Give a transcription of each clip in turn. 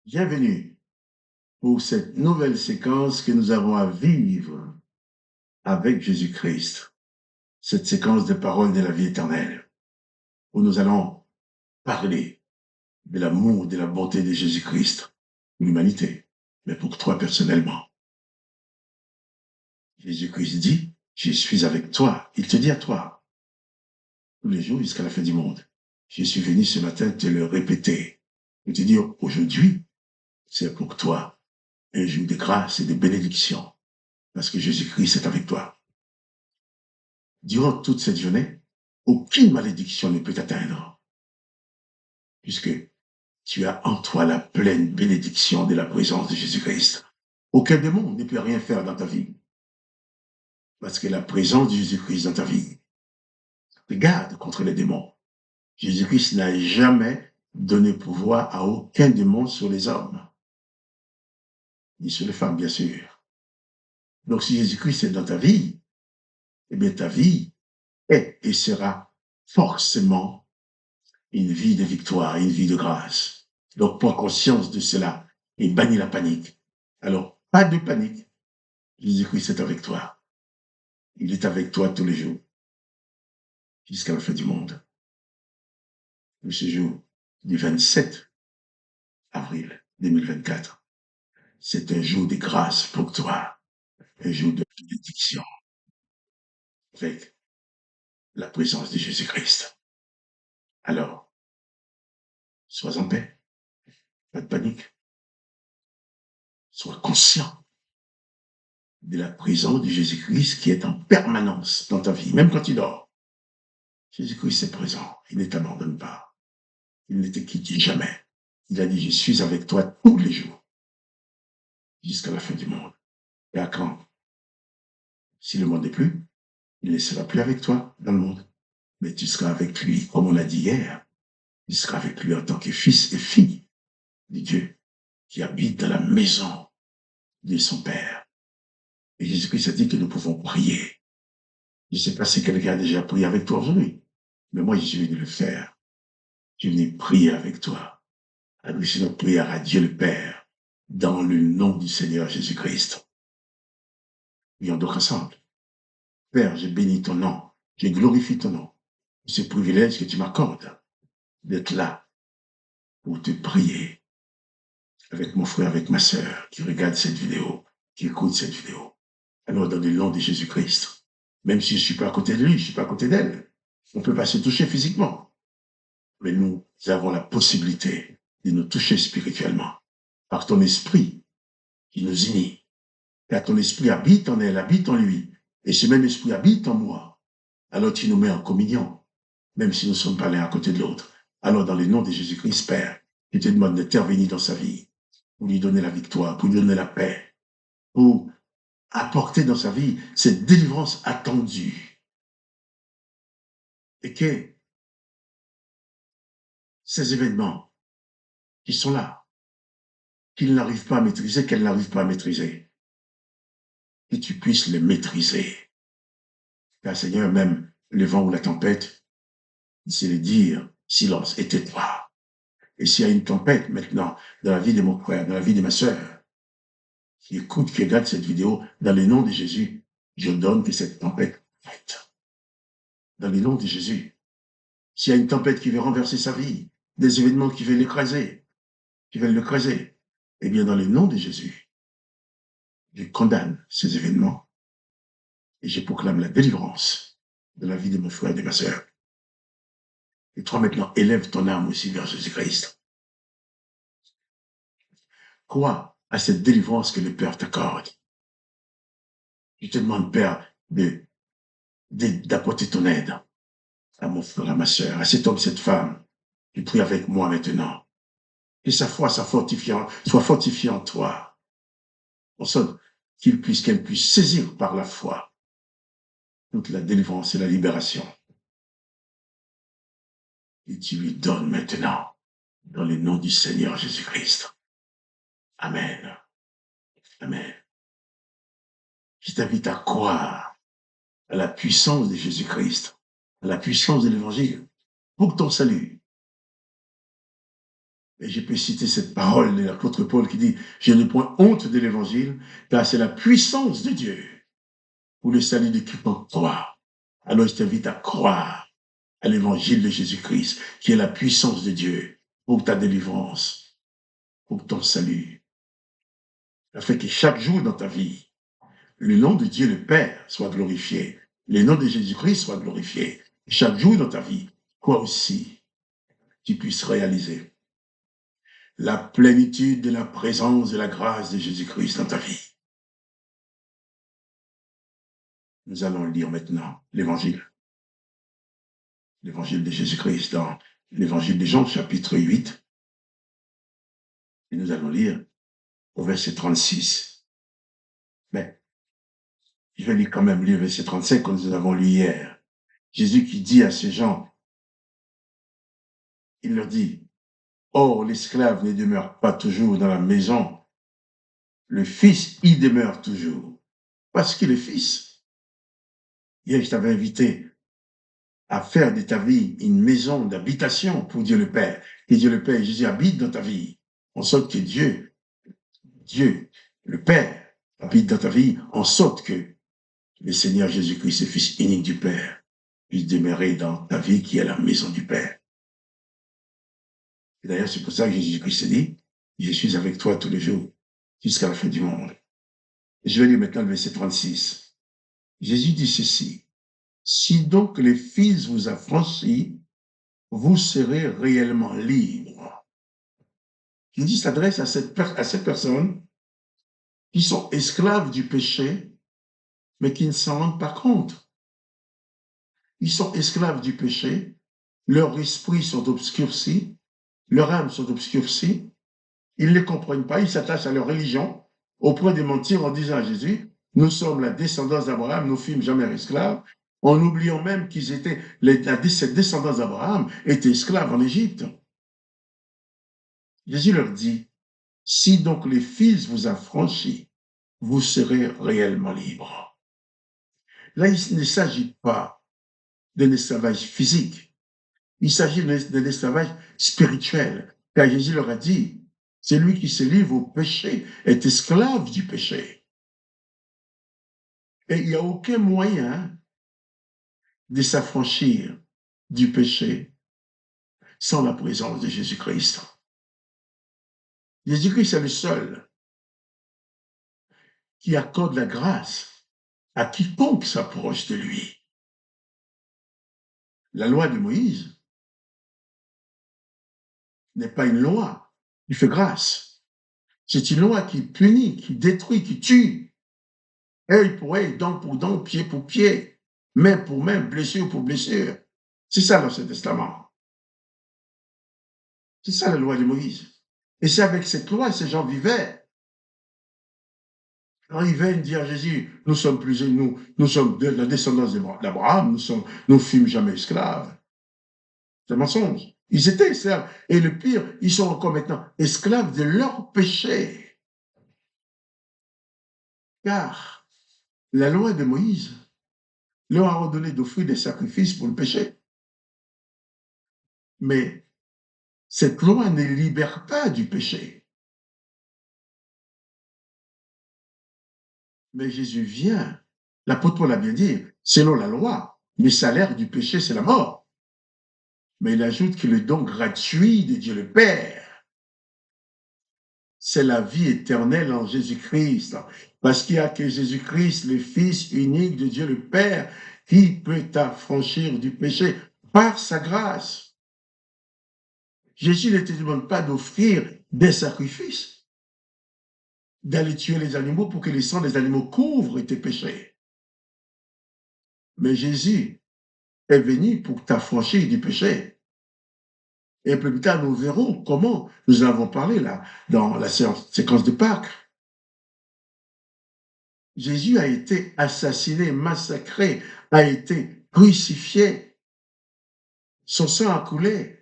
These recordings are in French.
Bienvenue pour cette nouvelle séquence que nous avons à vivre avec Jésus-Christ. Cette séquence de paroles de la vie éternelle, où nous allons parler de l'amour, de la bonté de Jésus-Christ pour l'humanité, mais pour toi personnellement. Jésus-Christ dit, je suis avec toi. Il te dit à toi, tous les jours jusqu'à la fin du monde. Je suis venu ce matin te le répéter, et te dire, aujourd'hui, c'est pour toi un jour de grâce et de bénédiction, parce que Jésus-Christ est avec toi. Durant toute cette journée, aucune malédiction ne peut t'atteindre, puisque tu as en toi la pleine bénédiction de la présence de Jésus-Christ. Aucun démon ne peut rien faire dans ta vie, parce que la présence de Jésus-Christ dans ta vie te garde contre les démons. Jésus-Christ n'a jamais donné pouvoir à aucun démon sur les hommes, ni sur les femmes, bien sûr. Donc, si Jésus-Christ est dans ta vie, eh bien, ta vie est et sera forcément une vie de victoire, une vie de grâce. Donc, prends conscience de cela et bannis la panique. Alors, pas de panique. Jésus-Christ est avec toi. Il est avec toi tous les jours, jusqu'à la fin du monde. De ce jour du 27 avril 2024, c'est un jour de grâce pour toi, un jour de bénédiction, avec la présence de Jésus-Christ. Alors, sois en paix, pas de panique. Sois conscient de la présence de Jésus-Christ qui est en permanence dans ta vie, même quand tu dors. Jésus-Christ est présent, il ne t'abandonne pas, il ne te quitte jamais. Il a dit, je suis avec toi tous les jours, jusqu'à la fin du monde. Et à quand? Si le monde n'est plus, il ne sera plus avec toi dans le monde, mais tu seras avec lui, comme on l'a dit hier. Tu seras avec lui en tant que fils et fille de Dieu, qui habite dans la maison de son Père. Et Jésus-Christ a dit que nous pouvons prier. Je ne sais pas si quelqu'un a déjà prié avec toi aujourd'hui, mais moi, je suis venu le faire. Je suis venu prier avec toi, adresser notre prière à Dieu le Père, dans le nom du Seigneur Jésus-Christ. Prions donc ensemble. Père, je bénis ton nom, je glorifie ton nom, ce privilège que tu m'accordes d'être là pour te prier avec mon frère, avec ma sœur qui regarde cette vidéo, qui écoute cette vidéo. Alors, dans le nom de Jésus-Christ, même si je ne suis pas à côté de lui, je ne suis pas à côté d'elle, on ne peut pas se toucher physiquement, mais nous avons la possibilité de nous toucher spirituellement par ton esprit qui nous unit. Car ton esprit habite en elle, habite en lui, et ce même esprit habite en moi. Alors tu nous mets en communion, même si nous ne sommes pas l'un à côté de l'autre. Alors, dans le nom de Jésus-Christ, Père, je te demande d'intervenir dans sa vie, pour lui donner la victoire, pour lui donner la paix, pour apporter dans sa vie cette délivrance attendue. Et que ces événements qui sont là, qu'il n'arrive pas à maîtriser, qu'elle n'arrive pas à maîtriser, que tu puisses les maîtriser. Car Seigneur, même le vent ou la tempête, c'est de dire silence et tais-toi. Et s'il y a une tempête maintenant dans la vie de mon frère, dans la vie de ma sœur, qui écoute, qui regarde cette vidéo, dans le nom de Jésus, je donne que cette tempête arrête. Dans le nom de Jésus. S'il y a une tempête qui veut renverser sa vie, des événements qui veulent l'écraser, eh bien, dans le nom de Jésus, je condamne ces événements et je proclame la délivrance de la vie de mon frère et de ma sœur. Et toi, maintenant, élève ton âme aussi vers Jésus-Christ. Crois à cette délivrance que le Père t'accorde. Je te demande, Père, d'apporter ton aide à mon frère, à ma sœur, à cet homme, cette femme, qui prie avec moi maintenant. Que sa foi soit fortifiée en toi. En sorte qu'elle puisse saisir par la foi toute la délivrance et la libération. Et tu lui donnes maintenant, dans le nom du Seigneur Jésus-Christ. Amen. Amen. Je t'invite à croire à la puissance de Jésus-Christ, à la puissance de l'Évangile, pour ton salut. Et je peux citer cette parole de l'apôtre Paul qui dit « Je n'ai point honte de l'évangile, car c'est la puissance de Dieu pour le salut de quiconque croit. » Alors je t'invite à croire à l'évangile de Jésus-Christ, qui est la puissance de Dieu pour ta délivrance, pour ton salut. Afin que chaque jour dans ta vie, le nom de Dieu le Père soit glorifié, le nom de Jésus-Christ soit glorifié. Chaque jour dans ta vie, toi aussi, tu puisses réaliser la plénitude de la présence et la grâce de Jésus-Christ dans ta vie. Nous allons lire maintenant l'évangile de Jésus-Christ dans l'évangile de Jean, chapitre 8. Et nous allons lire au verset 36. Mais je vais lire quand même le verset 35 que nous avons lu hier. Jésus qui dit à ces gens, il leur dit, « Or, l'esclave ne demeure pas toujours dans la maison, le Fils y demeure toujours. » Parce qu'il est Fils. Hier, je t'avais invité à faire de ta vie une maison d'habitation pour Dieu le Père. Et Dieu le Père, Jésus habite dans ta vie. En sorte que Dieu, le Père, habite dans ta vie, en sorte que le Seigneur Jésus-Christ, le Fils unique du Père, puisse demeurer dans ta vie qui est la maison du Père. Et d'ailleurs, c'est pour ça que Jésus-Christ dit, je suis avec toi tous les jours, jusqu'à la fin du monde. Et je vais lire maintenant le verset 36. Jésus dit ceci, si donc les Fils vous affranchissent, vous serez réellement libre. Jésus s'adresse à ces personnes qui sont esclaves du péché, mais qui ne s'en rendent pas compte. Ils sont esclaves du péché, leurs esprits sont obscurcis, leurs âmes sont obscurcies, ils ne comprennent pas, ils s'attachent à leur religion, au point de mentir en disant à Jésus, nous sommes la descendance d'Abraham, nous fûmes jamais esclaves, en oubliant même qu'ils étaient, cette descendance d'Abraham était esclave en Égypte. Jésus leur dit, si donc les Fils vous affranchissent, vous serez réellement libres. Là, il ne s'agit pas d'un esclavage physique, il s'agit d'un esclavage spirituel, car Jésus leur a dit, celui qui se livre au péché est esclave du péché. Et il n'y a aucun moyen de s'affranchir du péché sans la présence de Jésus-Christ. Jésus-Christ est le seul qui accorde la grâce à quiconque s'approche de lui. La loi de Moïse n'est pas une loi qui fait grâce. C'est une loi qui punit, qui détruit, qui tue. Œil pour œil, dent pour dent, pied pour pied, main pour main, blessure pour blessure. C'est ça l'Ancien Testament. C'est ça la loi de Moïse. Et c'est avec cette loi que ces gens vivaient. Quand ils viennent dire à Jésus, nous sommes de la descendance d'Abraham, nous fûmes jamais esclaves. C'est un mensonge. Ils étaient esclaves. Et le pire, ils sont encore maintenant esclaves de leur péché. Car la loi de Moïse leur a ordonné d'offrir des sacrifices pour le péché. Mais cette loi ne libère pas du péché. Mais Jésus vient, l'apôtre Paul a bien dit, selon la loi, le salaire du péché, c'est la mort. Mais il ajoute que le don gratuit de Dieu le Père, c'est la vie éternelle en Jésus-Christ. Parce qu'il n'y a que Jésus-Christ, le Fils unique de Dieu le Père, qui peut t'affranchir du péché par sa grâce. Jésus ne te demande pas d'offrir des sacrifices, d'aller tuer les animaux pour que le sang des animaux couvre tes péchés. Mais Jésus est venu pour t'affranchir du péché. Et plus tard, nous verrons comment nous avons parlé là, dans la séquence de Pâques. Jésus a été assassiné, massacré, a été crucifié. Son sang a coulé.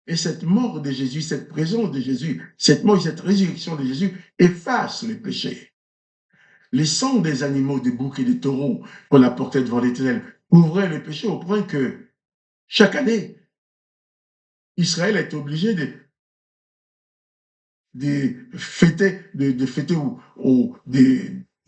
Et cette mort de Jésus, cette présence de Jésus, cette mort et cette résurrection de Jésus efface les péchés. Les sangs des animaux, des boucs et des taureaux qu'on apportait devant l'Éternel couvraient les péchés au point que chaque année, Israël a été obligé de fêter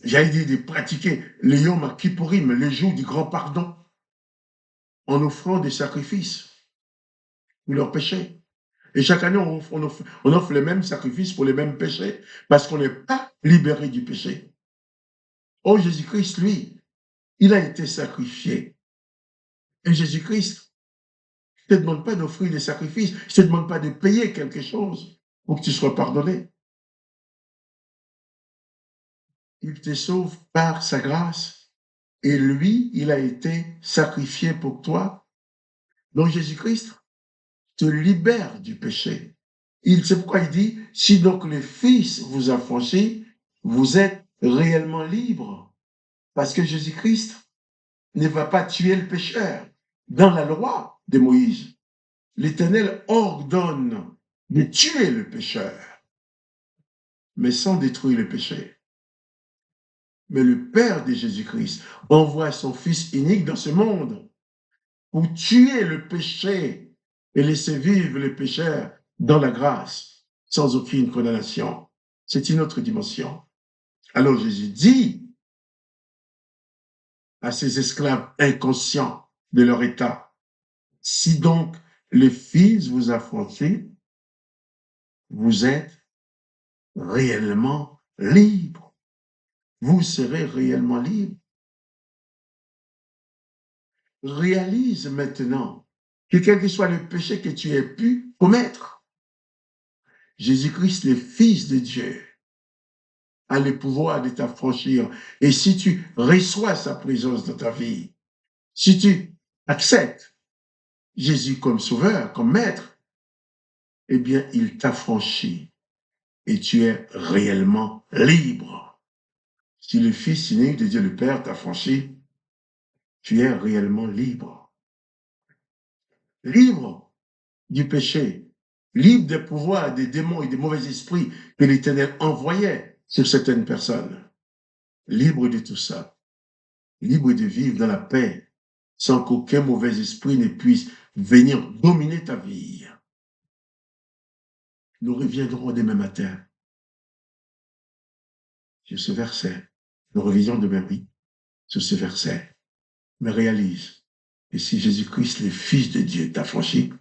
j'allais dire, de pratiquer le Yom Kippourim, le jour du grand pardon, en offrant des sacrifices pour leurs péchés. Et chaque année, on offre les mêmes sacrifices pour les mêmes péchés, parce qu'on n'est pas libéré du péché. Oh, Jésus-Christ, lui, il a été sacrifié. Et Jésus-Christ ne te demande pas d'offrir des sacrifices, il ne te demande pas de payer quelque chose pour que tu sois pardonné. Il te sauve par sa grâce. Et lui, il a été sacrifié pour toi. Donc Jésus-Christ te libère du péché. C'est pourquoi il dit, si donc le Fils vous a franchi, vous êtes réellement libre. Parce que Jésus-Christ ne va pas tuer le pécheur. Dans la loi de Moïse, l'Éternel ordonne de tuer le pécheur, mais sans détruire le péché. Mais le Père de Jésus-Christ envoie son Fils unique dans ce monde pour tuer le péché et laisser vivre les pécheurs dans la grâce, sans aucune condamnation. C'est une autre dimension. Alors Jésus dit à ses esclaves inconscients de leur état, si donc le Fils vous a franchi, vous êtes réellement libre. Vous serez réellement libre. Réalise maintenant que quel que soit le péché que tu aies pu commettre, Jésus-Christ, le Fils de Dieu, a le pouvoir de t'affranchir. Et si tu reçois sa présence dans ta vie, si tu acceptes Jésus comme sauveur, comme maître, eh bien, il t'affranchit et tu es réellement libre. Si le Fils unique de Dieu le Père t'affranchit, tu es réellement libre. Libre du péché, libre des pouvoirs, des démons et des mauvais esprits que l'Éternel envoyait sur certaines personnes. Libre de tout ça. Libre de vivre dans la paix, sans qu'aucun mauvais esprit ne puisse venir dominer ta vie. Nous reviendrons demain matin sur ce verset. Nous reviendrons demain, oui, sur ce verset. Mais réalise que si Jésus-Christ, le Fils de Dieu, t'a franchi,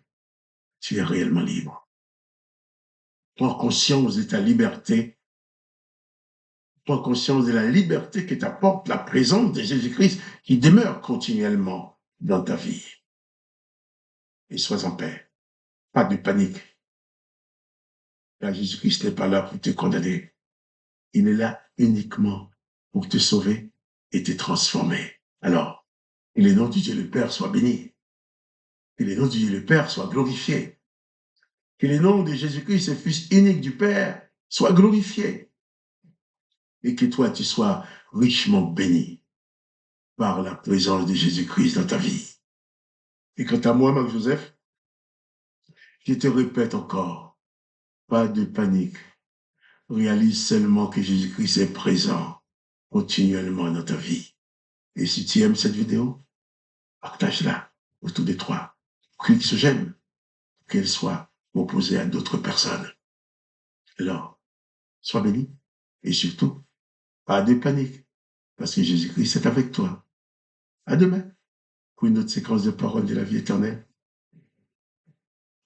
tu es réellement libre. Prends conscience de ta liberté. Prends conscience de la liberté que t'apporte la présence de Jésus-Christ qui demeure continuellement dans ta vie. Et sois en paix. Pas de panique. Car Jésus-Christ n'est pas là pour te condamner. Il est là uniquement pour te sauver et te transformer. Alors, que le nom de Dieu le Père soit béni. Que le nom de Dieu le Père soit glorifié. Que le nom de Jésus-Christ, ce Fils unique du Père, soit glorifié. Et que toi, tu sois richement béni par la présence de Jésus-Christ dans ta vie. Et quant à moi, Marc-Joseph, je te répète encore, pas de panique. Réalise seulement que Jésus-Christ est présent continuellement dans ta vie. Et si tu aimes cette vidéo, partage-la autour de toi. Clique sur j'aime, qu'elle soit proposée à d'autres personnes. Alors, sois béni. Et surtout, pas de panique, parce que Jésus-Christ est avec toi. À demain pour une autre séquence de paroles de la vie éternelle.